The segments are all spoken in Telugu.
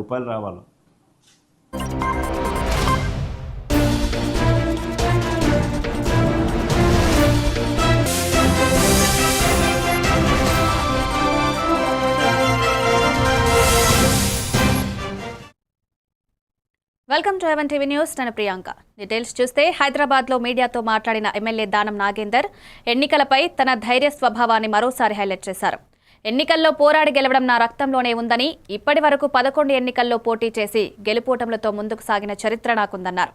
రూపాయలు రావాలి. Welcome to even TV news. నేను ప్రియాంక. డీటెయిల్స్ చూస్తే హైదరాబాద్లో మీడియాతో మాట్లాడిన ఎమ్మెల్యే దానం నాగేందర్ ఎన్నికలపై తన ధైర్య స్వభావాన్ని మరోసారి హైలైట్ చేశారు. ఎన్నికల్లో పోరాడి గెలవడం నా రక్తంలోనే ఉందని, ఇప్పటి వరకు 11 ఎన్నికల్లో పోటీ చేసి గెలుపోటములతో ముందుకు సాగిన చరిత్ర నాకుందన్నారు.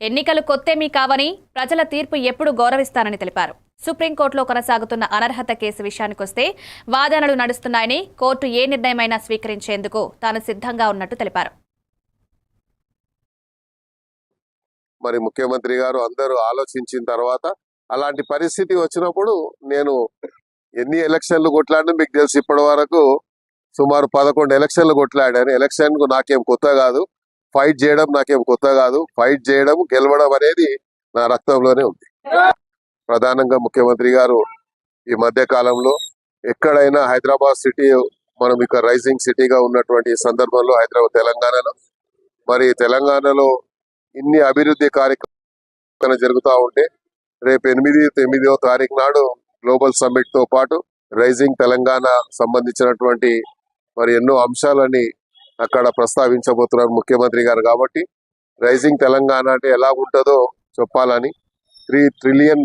ఎన్నికలు కొత్తేమీ కావని, ప్రజల తీర్పు ఎప్పుడు గౌరవిస్తానని తెలిపారు. సుప్రీంకోర్టులో కొనసాగుతున్న అనర్హత కేసు విషయానికొస్తే వాదనలు నడుస్తున్నాయని, కోర్టు ఏ నిర్ణయమైనా స్వీకరించేందుకు తాను సిద్ధంగా ఉన్నట్టు తెలిపారు. మరి ముఖ్యమంత్రి గారు అందరూ ఆలోచించిన తర్వాత అలాంటి పరిస్థితి వచ్చినప్పుడు నేను ఎన్ని ఎలక్షన్లు కొట్లాడినా మీకు తెలుసు, ఇప్పటి వరకు సుమారు 11 ఎలక్షన్లు కొట్లాడాను. ఎలక్షన్ నాకేం కొత్త కాదు, ఫైట్ చేయడం నాకేం కొత్త కాదు. ఫైట్ చేయడం, గెలవడం అనేది నా రక్తంలోనే ఉంది. ప్రధానంగా ముఖ్యమంత్రి గారు ఈ మధ్య కాలంలో ఎక్కడైనా హైదరాబాద్ సిటీ మనం ఇక రైజింగ్ సిటీగా ఉన్నటువంటి సందర్భంలో హైదరాబాద్ తెలంగాణలో మరి తెలంగాణలో ఇన్ని అభివృద్ధి కార్యక్రమాలు జరుగుతూ ఉంటే రేపు 8-9వ తారీఖు నాడు గ్లోబల్ సమ్మిట్ తో పాటు రైజింగ్ తెలంగాణ సంబంధించినటువంటి మరి ఎన్నో అంశాలని అక్కడ ప్రస్తావించబోతున్నారు ముఖ్యమంత్రి గారు. కాబట్టి రైజింగ్ తెలంగాణ అంటే ఎలా ఉంటుందో చెప్పాలని 3 ట్రిలియన్.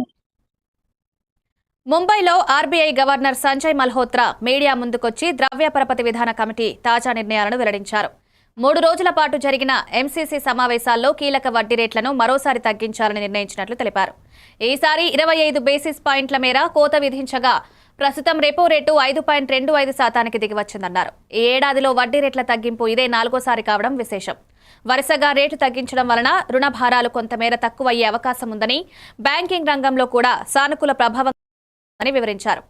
ముంబైలో RBI governor Sanjay Malhotra media ముందుకొచ్చి ద్రవ్య పరపతి విధాన కమిటీ తాజా నిర్ణయాలను వెల్లడించారు. 3 రోజుల పాటు జరిగిన ఎంసీసీ సమావేశాల్లో కీలక వడ్డీ రేట్లను మరోసారి తగ్గించాలని నిర్ణయించినట్లు తెలిపారు. ఈసారి 25 బేసిస్ పాయింట్ల మేర కోత విధించగా ప్రస్తుతం రెపో రేటు 5.25% దిగివచ్చిందన్నారు. ఈ ఏడాదిలో వడ్డీ రేట్ల తగ్గింపు ఇదే 4వసారి కావడం విశేషం. వరుసగా రేటు తగ్గించడం వలన రుణ భారాలు కొంతమేర తక్కువయ్యే అవకాశం ఉందని, బ్యాంకింగ్ రంగంలో కూడా సానుకూల ప్రభావం అని వివరించారు.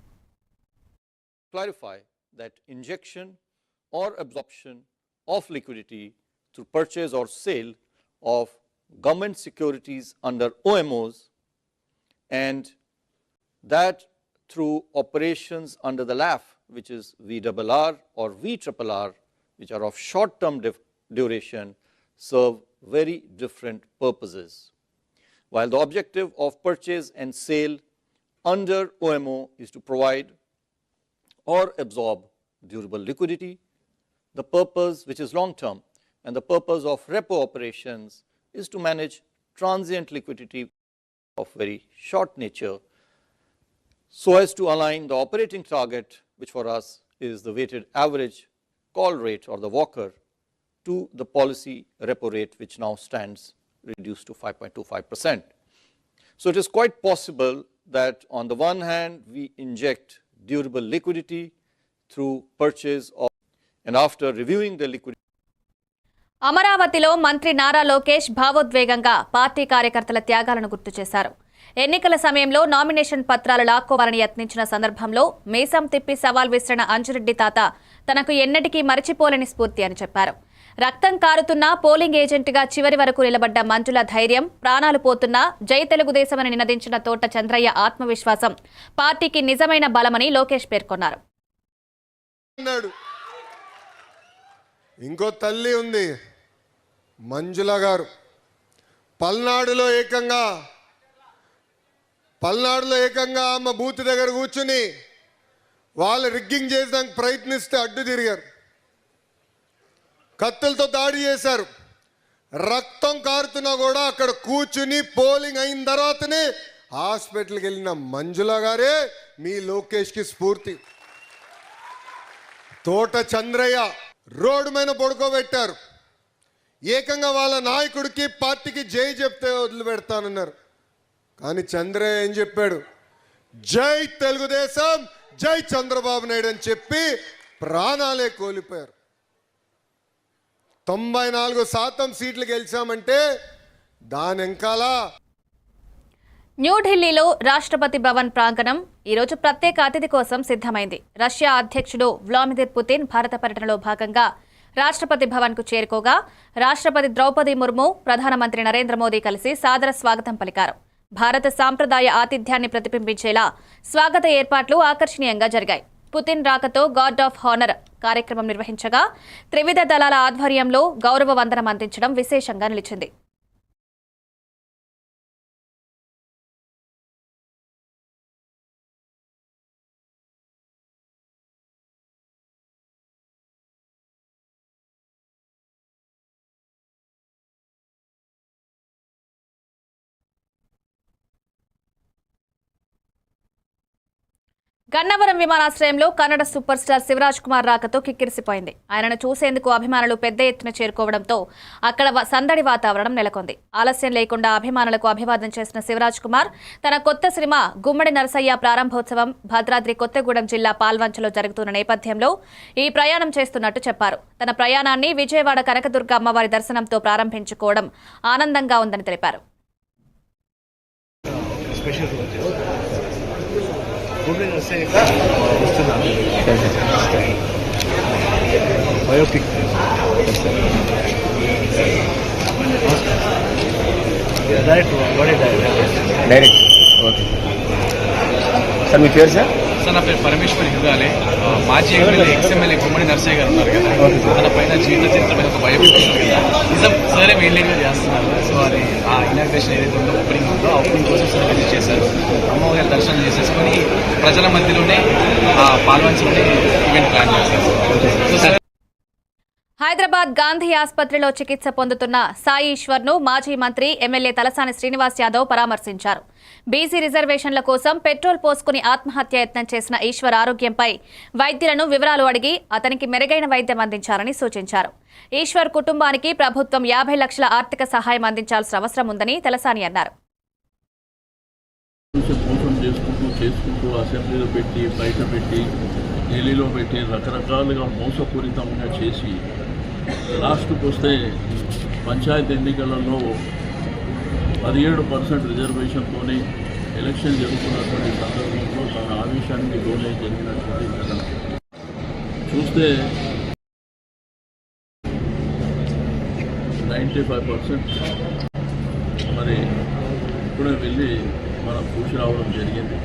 of liquidity through purchase or sale of government securities under OMOs, and that through operations under the LAF, which is VRR or VRRR, which are of short-term duration, serve very different purposes. While the objective of purchase and sale under OMO is to provide or absorb durable liquidity, the purpose, which is long term, and the purpose of repo operations is to manage transient liquidity of very short nature, so as to align the operating target, which for us is the weighted average call rate or the Walker, to the policy repo rate, which now stands reduced to 5.25%. So it is quite possible that on the one hand we inject durable liquidity through purchase of, and after reviewing the liquidity. అమరావతిలో మంత్రి నారా లోకేష్ భావోద్వేగంగా పార్టీ కార్యకర్తల త్యాగాలను గుర్తు చేశారు. ఎన్నికల సమయంలో నామినేషన్ పత్రాలు లాక్కోవాలని యత్నించిన సందర్భంలో మీసం తిప్పి సవాల్ విసిరిన అంజురెడ్డి తాత తనకు ఎన్నటికీ మరిచిపోలేని స్ఫూర్తి అని చెప్పారు. రక్తం కారుతున్నా పోలింగ్ ఏజెంట్గా చివరి వరకు నిలబడ్డ మంజుల ధైర్యం, ప్రాణాలు పోతున్నా జై తెలుగుదేశం అని నినదించిన తోట చంద్రయ్య ఆత్మవిశ్వాసం పార్టీకి నిజమైన బలమని లోకేష్ పేర్కొన్నారు. ఇంకో తల్లి ఉంది మంజుల గారు. పల్నాడులో ఏకంగా ఆమె బూత్ దగ్గర కూర్చుని వాళ్ళు రిగ్గింగ్ చేయడానికి ప్రయత్నిస్తే అడ్డు తిరిగారు, కత్తులతో దాడి చేశారు. రక్తం కారుతున్నా కూడా అక్కడ కూర్చుని పోలింగ్ అయిన తర్వాతనే హాస్పిటల్కి వెళ్ళిన మంజుల గారే మీ లోకేష్కి స్ఫూర్తి. తోట చంద్రయ్య రోడ్డు మీద పడుకోబెట్టారు. ఏకంగా వాళ్ళ నాయకుడికి పార్టీకి జై చెప్తే వదిలిపెడతానన్నారు. కానీ చంద్రయ్య ఏం చెప్పాడు? జై తెలుగుదేశం, జై చంద్రబాబు నాయుడు అని చెప్పి ప్రాణాలే కోల్పోయారు. 94% సీట్లు గెలిచామంటే దాని వెనకాల. న్యూఢిల్లీలో రాష్ట్రపతి భవన్ ప్రాంగణం ఈరోజు ప్రత్యేక అతిథి కోసం సిద్ధమైంది. రష్యా అధ్యక్షుడు వ్లాదిమిర్ పుతిన్ భారత పర్యటనలో భాగంగా రాష్ట్రపతి భవన్కు చేరుకోగా రాష్ట్రపతి ద్రౌపది ముర్ము, ప్రధానమంత్రి నరేంద్ర మోదీ కలిసి సాదర స్వాగతం పలికారు. భారత సాంప్రదాయ ఆతిథ్యాన్ని ప్రతిబింబించేలా స్వాగత ఏర్పాట్లు ఆకర్షణీయంగా జరిగాయి. పుతిన్ రాకతో గార్డ్ ఆఫ్ హానర్ కార్యక్రమం నిర్వహించగా త్రివిధ దళాల ఆధ్వర్యంలో గౌరవ వందనం అందించడం విశేషంగా నిలిచింది. గన్నవరం విమానాశ్రయంలో కన్నడ సూపర్ స్టార్ శివరాజ్ కుమార్ రాకతో కిక్కిరిసిపోయింది. ఆయనను చూసేందుకు అభిమానులు పెద్ద ఎత్తున చేరుకోవడంతో అక్కడ సందడి వాతావరణం నెలకొంది. ఆలస్యం లేకుండా అభిమానులకు అభివాదం చేసిన శివరాజ్ కుమార్ తన కొత్త సినిమా గుమ్మడి నరసయ్య ప్రారంభోత్సవం భద్రాద్రి కొత్తగూడెం జిల్లా పాల్వంచలో జరుగుతున్న నేపథ్యంలో ఈ ప్రయాణం చేస్తున్నట్టు చెప్పారు. తన ప్రయాణాన్ని విజయవాడ కనకదుర్గ అమ్మవారి దర్శనంతో ప్రారంభించుకోవడం ఆనందంగా ఉందని తెలిపారు. Biopic direct okay sir. మీ పేరు సార్? సార్ నా పేరు పరమేశ్వర్ యుగాలే. మాజీ ఎమ్మెల్యే ఎక్స్ఎమ్మెల్యే గుమ్మడి నరసయ్య గారు ఉన్నారు కదా, తన పైన జీవిత చరిత్రమైన ఒక బయోపిక్ ఉంది కదా, నిజం సరే మెయిన్లీగా చేస్తున్నారు. సో అది ఆ ఇనాగ్రేషన్ ఏదైతే ఉందో ఓపెనింగ్ ఉందో ఆ ఓపెనింగ్ కోసం సార్ విజిట్ చేశారు. అమ్మవారి దర్శనం చేసేసుకొని ప్రజల మధ్యలోనే పాల్వంచలోనే ఈవెంట్ ప్లాన్ చేశారు. సో సార్ హైదరాబాద్ గాంధీ ఆసుపత్రిలో చికిత్స పొందుతున్న సాయి ఈశ్వర్ను మాజీ మంత్రి ఎమ్మెల్యే తలసాని శ్రీనివాస్ యాదవ్ పరామర్శించారు. బీసీ రిజర్వేషన్ల కోసం పెట్రోల్ పోసుకుని ఆత్మహత్యాయత్నం చేసిన ఈశ్వర్ ఆరోగ్యంపై వైద్యులను వివరాలు అడిగి అతనికి మెరుగైన వైద్యం అందించాలని సూచించారు. ఈశ్వర్ కుటుంబానికి ప్రభుత్వం 50 లక్షల ఆర్థిక సహాయం అందించాల్సిన అవసరం ఉందని తలసాని అన్నారు. చేసుకుంటూ అసెంబ్లీలో పెట్టి బయట పెట్టి ఢిల్లీలో పెట్టి రకరకాలుగా మోసపూరితంగా చేసి లాస్ట్కి వస్తే పంచాయతీ ఎన్నికలలో 17% రిజర్వేషన్తోనే ఎలక్షన్ జరుగుతున్నటువంటి సందర్భంలో తన ఆవేశానికి లోనే జరిగినటువంటి ఘటన చూస్తే 95% మరి ఇప్పుడే వెళ్ళి మనం చూసి రావడం జరిగింది.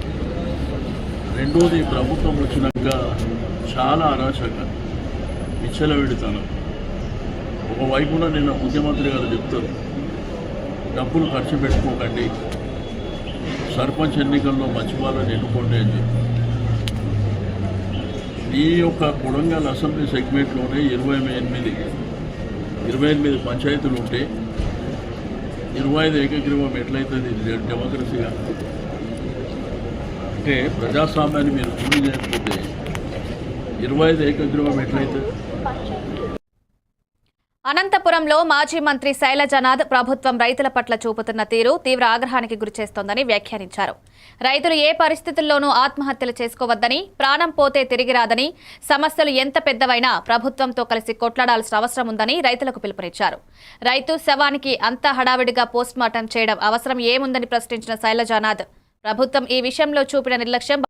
రెండోది, ప్రభుత్వం వచ్చినాక చాలా అరాచకంగా విచ్చలవిడితనం. ఒకవైపున నిన్న ముఖ్యమంత్రి గారు చెప్తారు, డబ్బులు ఖర్చు పెట్టుకోకండి, సర్పంచ్ ఎన్నికల్లో మంచి వాళ్ళని ఎన్నుకోండి అని చెప్పి. ఈ యొక్క కొడంగల్ అసెంబ్లీ సెగ్మెంట్లోనే 28 పంచాయతీలు ఉంటే 25 ఏకగ్రీవం ఎట్లయితుంది డెమోక్రసీగా? అంటే ప్రజాస్వామ్యాన్ని మీరు పూర్తి చేయకపోతే 25 ఏకగ్రీవం ఎట్లయితుంది? అనంతపురంలో మాజీ మంత్రి శైలజనాథ్ ప్రభుత్వం రైతుల పట్ల చూపుతున్న తీరు తీవ్ర ఆగ్రహానికి గురిచేస్తోందని వ్యాఖ్యానించారు. రైతులు ఏ పరిస్థితుల్లోనూ ఆత్మహత్యలు చేసుకోవద్దని, ప్రాణం పోతే తిరిగి రాదని, సమస్యలు ఎంత పెద్దవైనా ప్రభుత్వంతో కలిసి కొట్లాడాల్సిన అవసరం ఉందని రైతులకు పిలుపునిచ్చారు. రైతు శవానికి అంత హడావిడిగా పోస్టుమార్టం చేయడం అవసరం ఏముందని ప్రశ్నించిన శైలజనాథ్ ప్రభుత్వం ఈ విషయంలో చూపిన నిర్లక్ష్యం.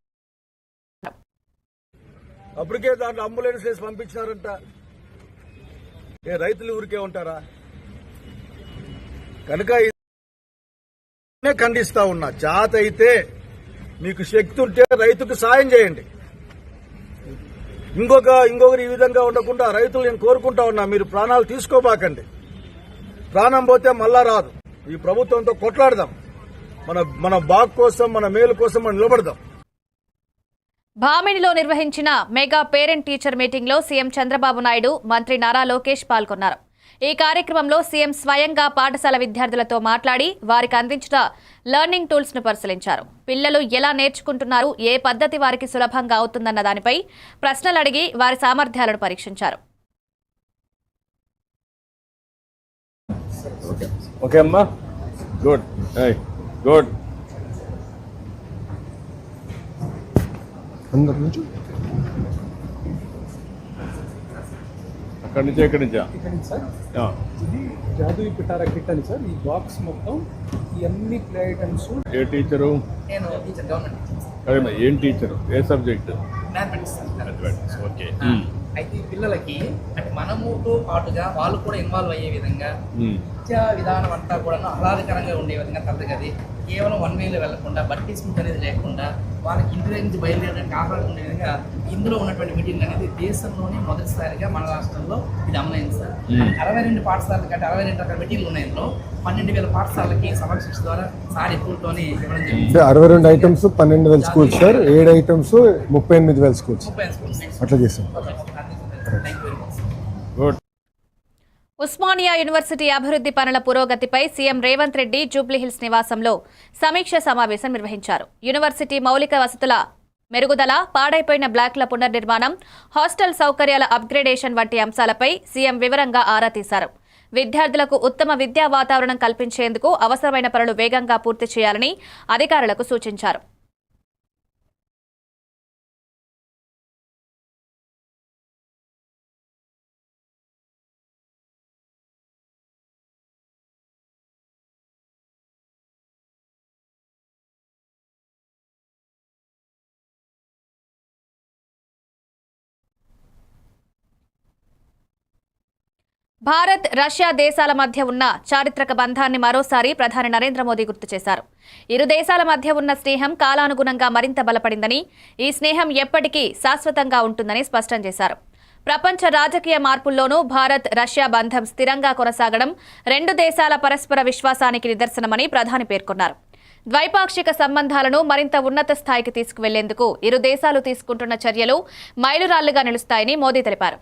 అప్పటికే దాంట్లో అంబులెన్స్ వేసి పంపించినారంట. రైతులు ఊరికే ఉంటారా? కనుక ఖండిస్తా ఉన్నా. జాత అయితే మీకు శక్తి ఉంటే రైతుకు సాయం చేయండి. ఇంకొకరు ఈ విధంగా ఉండకుండా రైతులు నేను కోరుకుంటా ఉన్నా, మీరు ప్రాణాలు తీసుకోబాకండి. ప్రాణం పోతే మళ్ళా రాదు. ఈ ప్రభుత్వంతో కొట్లాడదాం. మన బాగు కోసం, మన మేలు కోసం మనం నిలబడదాం. భామినిలో నిర్వహించిన మెగా పేరెంట్ టీచర్ మీటింగ్లో సీఎం చంద్రబాబు నాయుడు, మంత్రి నారా లోకేష్ పాల్గొన్నారు. ఈ కార్యక్రమంలో సీఎం స్వయంగా పాఠశాల విద్యార్థులతో మాట్లాడి వారికి అందించిన లెర్నింగ్ టూల్స్ ను పరిశీలించారు. పిల్లలు ఎలా నేర్చుకుంటున్నారు, ఏ పద్ధతి వారికి సులభంగా అవుతుందన్న దానిపై ప్రశ్నలు అడిగి వారి సామర్థ్యాలను పరీక్షించారు. ఓకే అమ్మా, గుడ్ గుడ్. అక్కడి నుంచి ఎక్కడి నుంచా? ఇది జాదూ పిటారా కిట్ అని సార్. ఈ బాక్స్ మొత్తం ఇవన్నీ ప్లే ఐటమ్స్. ఏ టీచరు? నేను టీచర్, గవర్నమెంట్ టీచర్. అదే ఏం టీచరు? ఏ సబ్జెక్ట్? మ్యాథమెటిక్స్. ఓకే. అయితే ఈ పిల్లలకి అంటే మనముతో పాటుగా వాళ్ళు కూడా ఇన్వాల్వ్ అయ్యే విధంగా విద్యా విధానం అంతా కూడా ఆహ్లాదకరంగా ఉండే విధంగా తరగతి కేవలం వన్ వేలో వెళ్లకుండా బట్టి స్మిత్ అనేది లేకుండా వాళ్ళకి ఇంటి దగ్గర నుంచి బయలుదేరడానికి ఆహ్వానం ఉండే విధంగా ఇందులో ఉన్నటువంటి మీటింగ్ అనేది దేశంలోనే మొదటిసారిగా మన రాష్ట్రంలో ఇది అమలైంది సార్. 62 పాఠశాలలు కంటే 62 రకాల మీటింగ్లు ఉన్నాయి. ఇందులో 12,000 పాఠశాలలకి సమీక్ష ద్వారా సార్ ఎక్కువతోనే ఇవ్వడం జరిగింది. 62 items 12,000 schools sir, 7 items 38,000 schools 30 schools అట్లా చేస్తాం. Thank you very much. Osmania university అభివృద్ధి పనుల పురోగతిపై సీఎం రేవంత్ రెడ్డి జూబ్లీహిల్స్ నివాసంలో సమీక్ష సమావేశం నిర్వహించారు. యూనివర్సిటీ మౌలిక వసతుల మెరుగుదల, పాడైపోయిన బ్లాక్ల పునర్నిర్మాణం, హాస్టల్ సౌకర్యాల అప్గ్రేడేషన్ వంటి అంశాలపై సీఎం వివరంగా ఆరా తీశారు. విద్యార్థులకు ఉత్తమ విద్యా వాతావరణం కల్పించేందుకు అవసరమైన పనులు వేగంగా పూర్తి చేయాలని అధికారులకు సూచించారు. భారత్, రష్యా దేశాల మధ్య ఉన్న చారిత్రక బంధాన్ని మరోసారి ప్రధాని నరేంద్ర మోదీ గుర్తు చేశారు. ఇరు దేశాల మధ్య ఉన్న స్నేహం కాలానుగుణంగా మరింత బలపడిందని, ఈ స్నేహం ఎప్పటికీ శాశ్వతంగా ఉంటుందని స్పష్టం చేశారు. ప్రపంచ రాజకీయ మార్పుల్లోనూ భారత్, రష్యా బంధం స్థిరంగా కొనసాగడం రెండు దేశాల పరస్పర విశ్వాసానికి నిదర్శనమని ప్రధాని పేర్కొన్నారు. ద్వైపాక్షిక సంబంధాలను మరింత ఉన్నత స్థాయికి తీసుకువెళ్లేందుకు ఇరు దేశాలు తీసుకుంటున్న చర్యలు మైలురాళ్లుగా నిలుస్తాయని మోదీ తెలిపారు.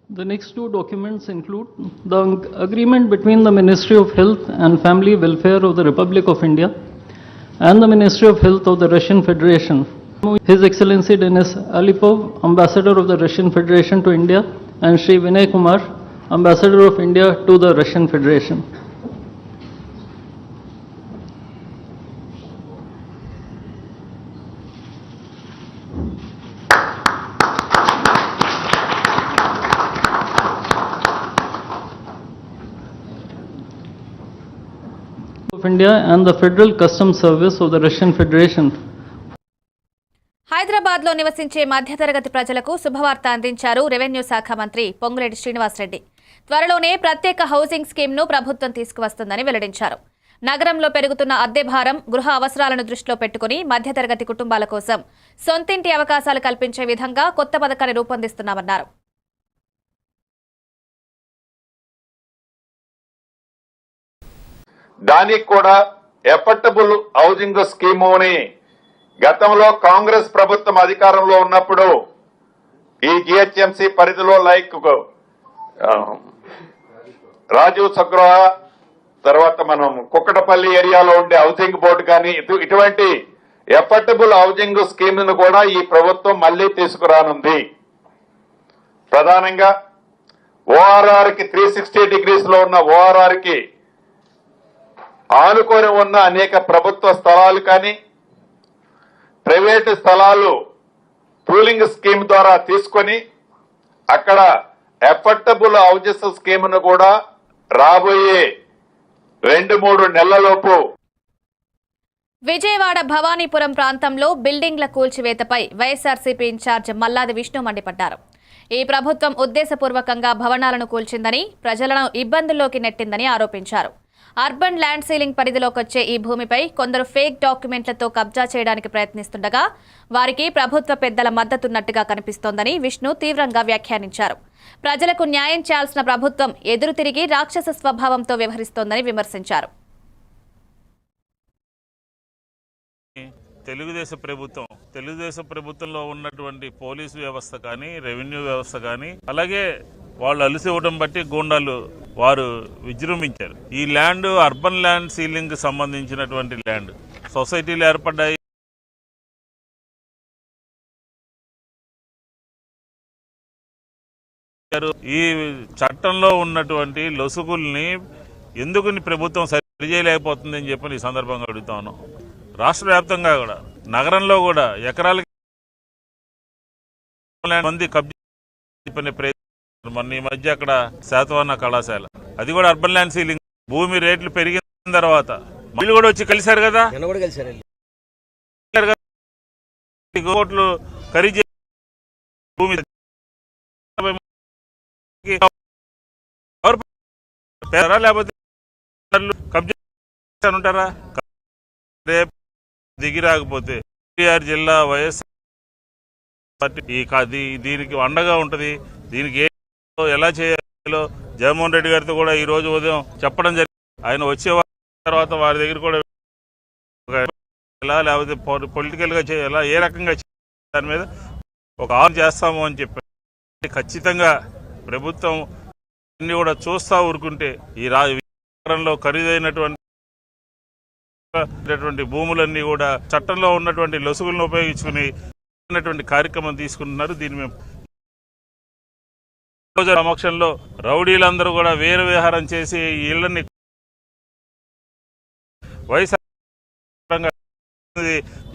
The next two documents include the agreement between the Ministry of Health and Family Welfare of the Republic of India and the Ministry of Health of the Russian Federation. His Excellency Denis Alipov, Ambassador of the Russian Federation to India, and Shri Vinay Kumar, Ambassador of India to the Russian Federation. Of India and the Federal Customs Service of the Russian Federation. హైదరాబాద్లో నివసించే మధ్యతరగతి ప్రజలకు శుభవార్త అందించారు రెవెన్యూ శాఖ మంత్రి పొంగులేటి శ్రీనివాసరెడ్డి. త్వరలోనే ప్రత్యేక హౌసింగ్ స్కీమ్ను ప్రభుత్వం తీసుకువస్తుందని వెల్లడించారు. నగరంలో పెరుగుతున్న అద్దె భారం, గృహ అవసరాలను దృష్టిలో పెట్టుకుని మధ్యతరగతి కుటుంబాల కోసం సొంతింటి అవకాశాలు కల్పించే విధంగా కొత్త పథకాన్ని రూపొందిస్తున్నామన్నారు. దానికి కూడా ఎఫర్టబుల్ హౌసింగ్ స్కీముని గతంలో కాంగ్రెస్ ప్రభుత్వం అధికారంలో ఉన్నప్పుడు ఈ జిహెచ్ఎంసీ పరిధిలో లైక్ రాజీవ్ సగృహ, తర్వాత మనం కుక్కటపల్లి ఏరియాలో ఉండే హౌసింగ్ బోర్డు కానీ ఇటువంటి ఎఫర్టబుల్ హౌసింగ్ స్కీమ్ ను కూడా ఈ ప్రభుత్వం మళ్లీ తీసుకురానుంది. ప్రధానంగా ఓఆర్ఆర్ కి 360 degrees లో ఉన్న ఓఆర్ఆర్ కి ఆనుకొని ఉన్న అనేక ప్రభుత్వ స్థలాలు కానీ ప్రైవేటు స్థలాలు పూలింగ్ స్కీమ్ ద్వారా తీసుకొని అక్కడ ఎఫర్టబుల్ హౌజెస్ స్కీమ్ను కూడా రాబోయే 2-3 నెలలలోపు. విజయవాడ భవానీపురం ప్రాంతంలో బిల్డింగ్ల కూల్చివేతపై వైఎస్ఆర్సీపీ ఇన్ఛార్జ్ మల్లాది విష్ణు మండిపడ్డారు. ఈ ప్రభుత్వం ఉద్దేశపూర్వకంగా భవనాలను కూల్చిందని, ప్రజలను ఇబ్బందుల్లోకి నెట్టిందని ఆరోపించారు. అర్బన్ ల్యాండ్ సీలింగ్ పరిధిలోకొచ్చే ఈ భూమిపై కొందరు ఫేక్ డాక్యుమెంట్లతో కబ్జా చేయడానికి ప్రయత్నిస్తుండగా వారికి ప్రభుత్వ పెద్దల మద్దతున్నట్టుగా కనిపిస్తోందని విష్ణు తీవ్రంగా వ్యాఖ్యానించారు. ప్రజలకు న్యాయం చేయాల్సిన ప్రభుత్వం ఎదురు తిరిగి రాక్షస స్వభావంతో వ్యవహరిస్తోందని విమర్శించారు. తెలుగుదేశం ప్రభుత్వంలో ఉన్నటువంటి పోలీసు వ్యవస్థ కానీ, రెవెన్యూ వ్యవస్థ కానీ, అలాగే వాళ్ళు అలసి ఇవ్వడం బట్టి గూండాలు వారు విజృంభించారు. ఈ ల్యాండ్ అర్బన్ ల్యాండ్ సీలింగ్ సంబంధించినటువంటి ల్యాండ్ సొసైటీలు ఏర్పడ్డాయి. ఈ చట్టంలో ఉన్నటువంటి లొసుగుల్ని ఎందుకు ప్రభుత్వం సరి చేయలేకపోతుందని చెప్పి ఈ సందర్భంగా అడుగుతా ఉన్నాం. రాష్ట్ర వ్యాప్తంగా కూడా, నగరంలో కూడా ఎకరాలకి మంది కబ్జా మొన్న ఈ మధ్య అక్కడ శాతవాహన కళాశాల, అది కూడా అర్బన్ ల్యాండ్ సీలింగ్. భూమి రేట్లు పెరిగిన తర్వాత మళ్ళీ కూడా వచ్చి కలిశారు కదా, కోట్లు ఖరీదు భూమి పేరా లేకపోతే కబ్జా ఉంటారా? రేపు దిగి రాకపోతే ఎన్టీఆర్ జిల్లా వైఎస్ఆర్ పార్టీ దీనికి అండగా ఉంటుంది. దీనికి ఎలా చేయాలో జగన్మోహన్ రెడ్డి గారితో కూడా ఈ రోజు ఉదయం చెప్పడం జరిగింది. ఆయన వచ్చే తర్వాత వారి దగ్గర కూడా ఎలా లేకపోతే పొలిటికల్గా చేయాలా, ఏ రకంగా దాని మీద ఒక ఆన్ చేస్తాము అని చెప్పి ఖచ్చితంగా ప్రభుత్వం అన్ని కూడా చూస్తా ఊరుకుంటే ఈ రాజకీయంలో ఖరీదైనటువంటి భూములన్నీ కూడా చట్టంలో ఉన్నటువంటి లొసుగులను ఉపయోగించుకుని కార్యక్రమం తీసుకుంటున్నారు. దీన్ని మేము సమక్షంలో రౌడీలందరూ కూడా వేరు విహారం చేసి ఇళ్లని వైఎస్ఆర్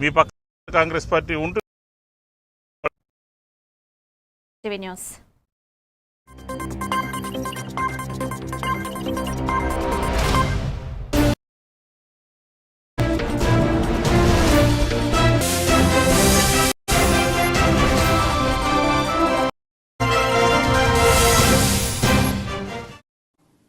మీ పక్క కాంగ్రెస్ పార్టీ ఉంటుంది. న్యూస్